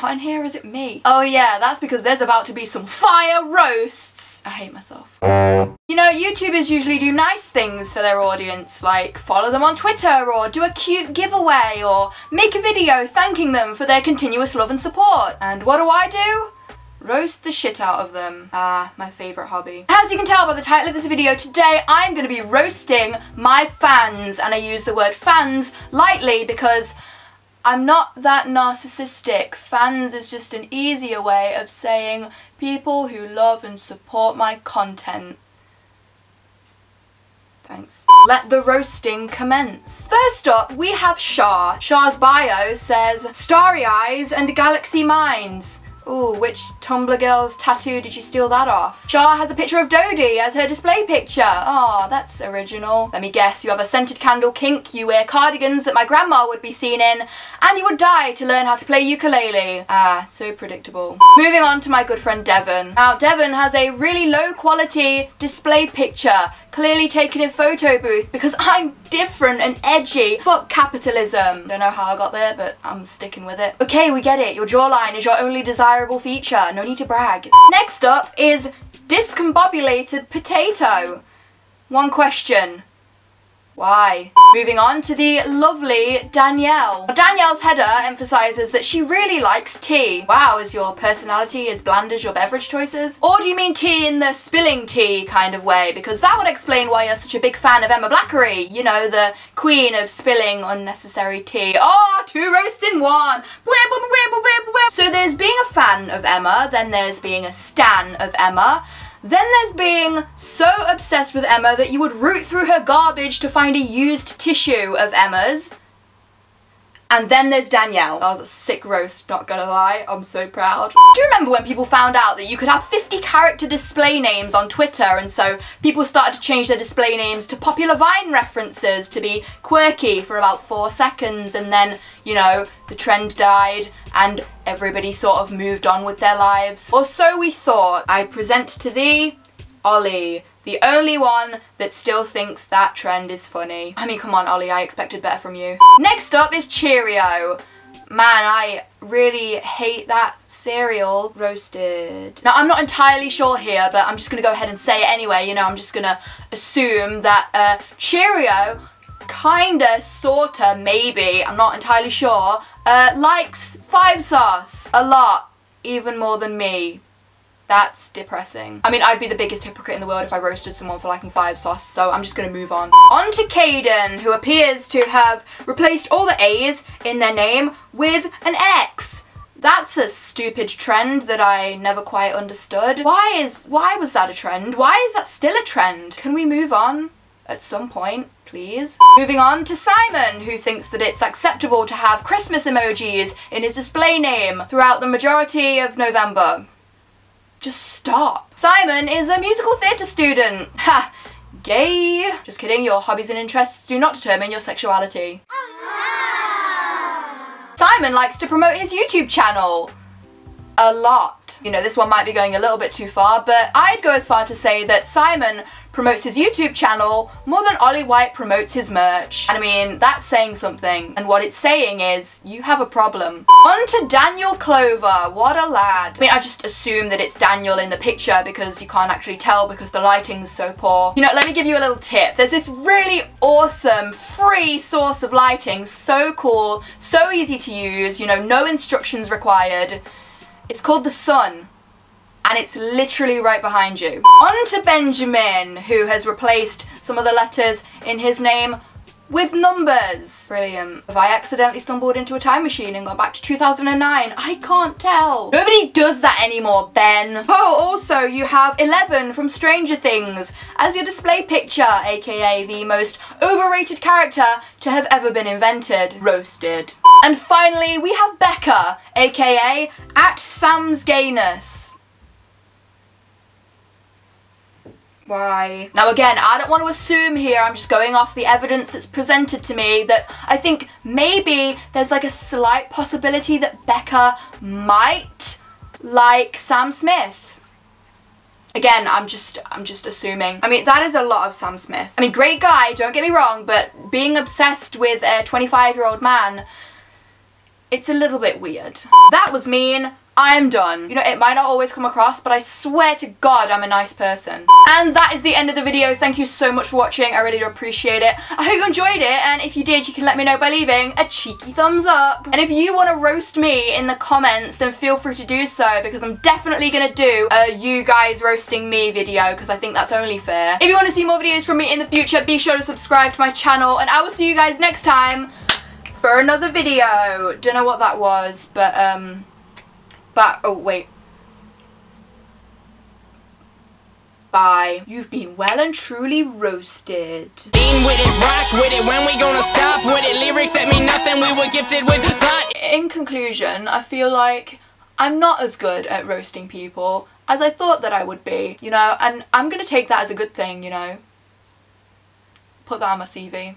hot in here? Is it me? Oh yeah, that's because there's about to be some fire roasts. I hate myself. You know, YouTubers usually do nice things for their audience, like follow them on Twitter or do a cute giveaway or make a video thanking them for their continuous love and support. And what do? Roast the shit out of them. Ah, my favourite hobby. As you can tell by the title of this video, today I'm going to be roasting my fans, and I use the word fans lightly because I'm not that narcissistic. Fans is just an easier way of saying people who love and support my content. Thanks. Let the roasting commence. First up, we have Shah. Shah's bio says, starry eyes and galaxy minds. Ooh, which Tumblr girl's tattoo did you steal that off? Shah has a picture of Dodie as her display picture. Aw, that's original. Let me guess, you have a scented candle kink, you wear cardigans that my grandma would be seen in, and you would die to learn how to play ukulele. Ah, so predictable. Moving on to my good friend Devon. Now, Devon has a really low quality display picture, clearly taken in photo booth because I'm different and edgy. Fuck capitalism. Don't know how I got there, but I'm sticking with it. Okay, we get it. Your jawline is your only desirable feature. No need to brag. Next up is discombobulated potato. One question. Why? Moving on to the lovely Danielle. Danielle's header emphasises that she really likes tea. Wow, is your personality as bland as your beverage choices? Or do you mean tea in the spilling tea kind of way? Because that would explain why you're such a big fan of Emma Blackery. You know, the queen of spilling unnecessary tea. Oh, 2 roasts in 1. So there's being a fan of Emma, then there's being a stan of Emma. Then there's being so obsessed with Emma that you would root through her garbage to find a used tissue of Emma's. And then there's Danielle. That was a sick roast, not gonna lie. I'm so proud. Do you remember when people found out that you could have 50 character display names on Twitter, and so people started to change their display names to popular Vine references to be quirky for about 4 seconds, and then, you know, the trend died and everybody sort of moved on with their lives? Or so we thought. I present to thee, Ollie, the only one that still thinks that trend is funny. I mean, come on, Ollie, I expected better from you. Next up is Cheerio. Man, I really hate that cereal. Roasted. Now, I'm not entirely sure here, but I'm just gonna go ahead and say it anyway. You know, I'm just gonna assume that Cheerio, kinda, sorta, maybe, I'm not entirely sure, likes 5 sauce a lot, even more than me. That's depressing. I mean, I'd be the biggest hypocrite in the world if I roasted someone for liking 5 sauce, so I'm just gonna move on. On to Caden, who appears to have replaced all the A's in their name with an X. That's a stupid trend that I never quite understood. Why was that a trend? Why is that still a trend? Can we move on at some point, please? Moving on to Simon, who thinks that it's acceptable to have Christmas emojis in his display name throughout the majority of November. Just stop. Simon is a musical theatre student. Ha! Gay. Just kidding, your hobbies and interests do not determine your sexuality. Simon likes to promote his YouTube channel. A lot. You know, this one might be going a little bit too far, but I'd go as far to say that Simon promotes his YouTube channel more than Ollie White promotes his merch. And I mean, that's saying something. And what it's saying is, you have a problem. On to Daniel Clover. What a lad. I mean, I just assume that it's Daniel in the picture because you can't actually tell because the lighting's so poor. You know, let me give you a little tip. There's this really awesome free source of lighting. So cool, so easy to use, you know, no instructions required. It's called the sun, and it's literally right behind you. On to Benjamin, who has replaced some of the letters in his name with numbers. Brilliant. Have I accidentally stumbled into a time machine and gone back to 2009? I can't tell. Nobody does that anymore, Ben. Oh, also you have 11 from Stranger Things as your display picture, aka the most overrated character to have ever been invented. Roasted. And finally, we have Becca, aka @SamsGayness. Why? Now again, I don't want to assume here, I'm just going off the evidence that's presented to me that I think maybe there's like a slight possibility that Becca might like Sam Smith. Again, I'm just assuming. I mean, that is a lot of Sam Smith. I mean, great guy, don't get me wrong, but being obsessed with a 25-year-old man it's a little bit weird. That was mean. I'm done. You know, it might not always come across, but I swear to God I'm a nice person. And that is the end of the video. Thank you so much for watching. I really do appreciate it. I hope you enjoyed it, and if you did, you can let me know by leaving a cheeky thumbs up. And if you want to roast me in the comments, then feel free to do so, because I'm definitely gonna do a you guys roasting me video, because I think that's only fair. If you want to see more videos from me in the future, be sure to subscribe to my channel, and I will see you guys next time for another video. Don't know what that was, but oh wait. Bye. You've been well and truly roasted. Eating with it, rock with it, when we gonna stop with it? Lyrics that mean nothing, we were gifted with thought. In conclusion, I feel like I'm not as good at roasting people as I thought that I would be, you know, and I'm gonna take that as a good thing, you know. Put that on my CV.